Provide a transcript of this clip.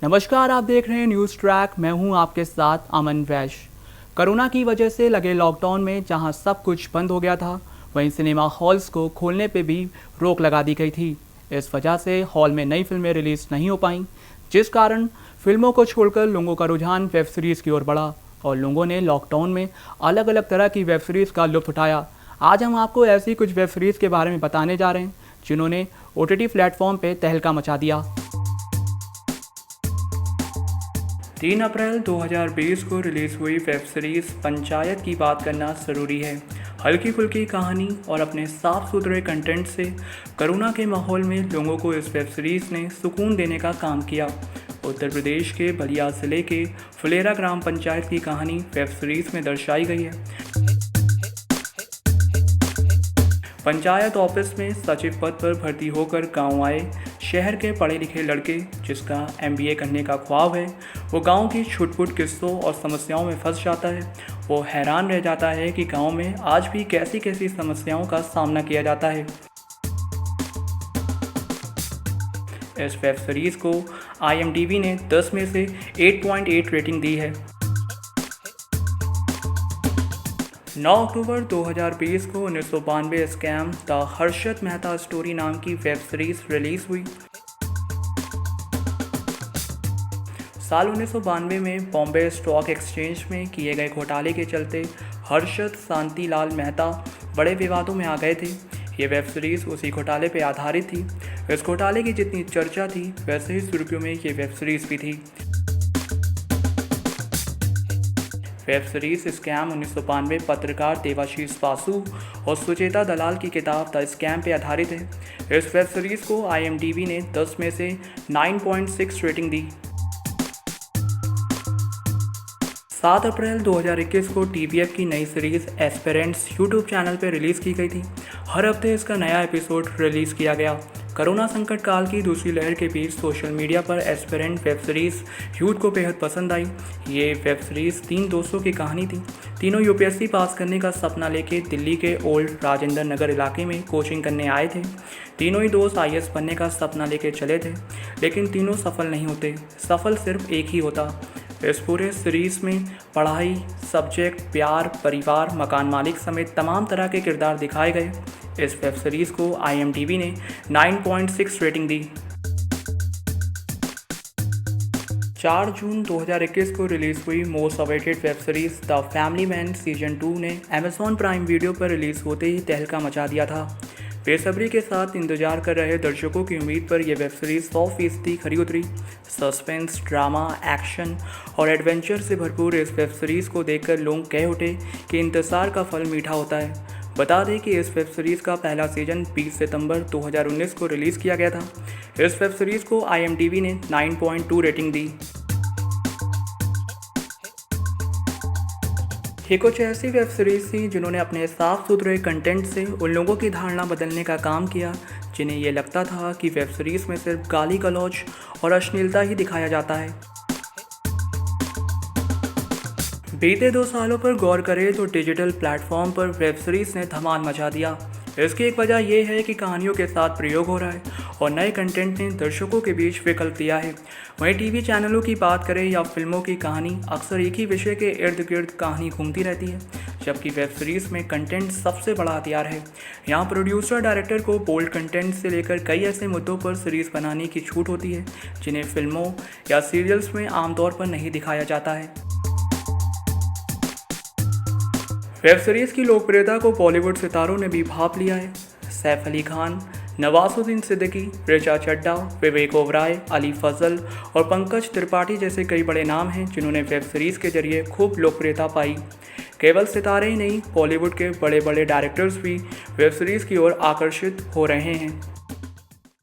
नमस्कार, आप देख रहे हैं न्यूज़ ट्रैक। मैं हूं आपके साथ अमन वैश्य। कोरोना की वजह से लगे लॉकडाउन में जहां सब कुछ बंद हो गया था, वहीं सिनेमा हॉल्स को खोलने पे भी रोक लगा दी गई थी। इस वजह से हॉल में नई फिल्में रिलीज़ नहीं हो पाईं, जिस कारण फिल्मों को छोड़कर लोगों का रुझान वेब सीरीज़ की ओर बढ़ा और लोगों ने लॉकडाउन में अलग अलग तरह की वेब सीरीज़ का लुत्फ़ उठाया। आज हम आपको ऐसी कुछ वेब सीरीज़ के बारे में बताने जा रहे हैं जिन्होंने OTT प्लेटफॉर्म पर तहलका मचा दिया। 3 अप्रैल 2020 को रिलीज़ हुई वेब सीरीज़ पंचायत की बात करना ज़रूरी है। हल्की फुल्की कहानी और अपने साफ सुथरे कंटेंट से कोरोना के माहौल में लोगों को इस वेब सीरीज़ ने सुकून देने का काम किया। उत्तर प्रदेश के बलिया ज़िले के फुलेरा ग्राम पंचायत की कहानी वेब सीरीज़ में दर्शाई गई है। पंचायत ऑफिस में सचिव पद पर भर्ती होकर गांव आए शहर के पढ़े लिखे लड़के, जिसका MBA करने का ख्वाब है, वो गांव की छुटपुट किस्सों और समस्याओं में फंस जाता है। वो हैरान रह जाता है कि गांव में आज भी कैसी कैसी समस्याओं का सामना किया जाता है। इस वेब सीरीज़ को IMDb ने 10 में से 8.8 रेटिंग दी है। 9 अक्टूबर 2020 को 1992 scam the Harshad Mehta story नाम की वेब सीरीज रिलीज हुई। साल 1992 में बॉम्बे स्टॉक एक्सचेंज में किए गए घोटाले के चलते हर्षद शांतिलाल मेहता बड़े विवादों में आ गए थे। ये वेब सीरीज़ उसी घोटाले पर आधारित थी। इस घोटाले की जितनी चर्चा थी, वैसे ही सुर्खियों में ये वेब सीरीज़ भी थी। वेब सीरीज स्कैम 1992 पत्रकार देवाशीष बासु और सुचेता दलाल की किताब द स्कैम पे आधारित है। इस वेब सीरीज़ को IMDb ने 10 में से 9.6 रेटिंग दी। 7 अप्रैल 2021 को TBF की नई सीरीज़ एस्पिरेंट्स YouTube चैनल पर रिलीज़ की गई थी। हर हफ्ते इसका नया एपिसोड रिलीज़ किया गया। कोरोना संकट काल की दूसरी लहर के बीच सोशल मीडिया पर एस्पिरेंट वेब सीरीज़ यूथ को बेहद पसंद आई। ये वेब सीरीज़ 3 दोस्तों की कहानी थी। तीनों UPSC पास करने का सपना लेके दिल्ली के ओल्ड राजेंद्र नगर इलाके में कोचिंग करने आए थे। तीनों ही दोस्त IAS बनने का सपना लेके चले थे, लेकिन तीनों सफल नहीं होते। सफल सिर्फ एक ही होता। इस पूरे सीरीज़ में पढ़ाई, सब्जेक्ट, प्यार, परिवार, मकान मालिक समेत तमाम तरह के किरदार दिखाए गए। इस वेब सीरीज़ को IMDb ने 9.6 रेटिंग दी। 4 जून 2021 को रिलीज़ हुई most awaited web series the family man season 2 ने Amazon प्राइम वीडियो पर रिलीज़ होते ही तहलका मचा दिया था। बेसब्री के साथ इंतजार कर रहे दर्शकों की उम्मीद पर यह वेब सीरीज़ 100% खरी उतरी। सस्पेंस, ड्रामा, एक्शन और एडवेंचर से भरपूर इस वेब सीरीज़ को देखकर लोग कह उठे कि इंतज़ार का फल मीठा होता है। बता दें कि इस वेब सीरीज़ का पहला सीजन 20 सितंबर 2019 को रिलीज़ किया गया था। इस वेब सीरीज़ को IMDb ने 9.2 रेटिंग दी। ये कुछ ऐसी वेब सीरीज़ थी जिन्होंने अपने साफ सुथरे कंटेंट से उन लोगों की धारणा बदलने का काम किया जिन्हें ये लगता था कि वेब सीरीज़ में सिर्फ गाली गलौज और अश्लीलता ही दिखाया जाता है। बीते 2 सालों पर गौर करें तो डिजिटल प्लेटफॉर्म पर वेब सीरीज़ ने धमाल मचा दिया। इसकी एक वजह यह है कि कहानियों के साथ प्रयोग हो रहा है और नए कंटेंट ने दर्शकों के बीच विकल्प दिया है। वहीं TV चैनलों की बात करें या फिल्मों की कहानी, अक्सर एक ही विषय के इर्द गिर्द कहानी घूमती रहती है, जबकि वेब सीरीज़ में कंटेंट सबसे बड़ा हथियार है। यहाँ प्रोड्यूसर डायरेक्टर को बोल्ड कंटेंट से लेकर कई ऐसे मुद्दों पर सीरीज़ बनाने की छूट होती है जिन्हें फिल्मों या सीरियल्स में आमतौर पर नहीं दिखाया जाता है। वेब सीरीज़ की लोकप्रियता को बॉलीवुड सितारों ने भी भांप लिया है। सैफ अली खान, नवाजुद्दीन सिद्दीकी, ऋचा चड्ढा, विवेक ओबराय, अली फजल और पंकज त्रिपाठी जैसे कई बड़े नाम हैं जिन्होंने वेब सीरीज़ के जरिए खूब लोकप्रियता पाई। केवल सितारे ही नहीं, बॉलीवुड के बड़े बड़े डायरेक्टर्स भी वेब सीरीज़ की ओर आकर्षित हो रहे हैं।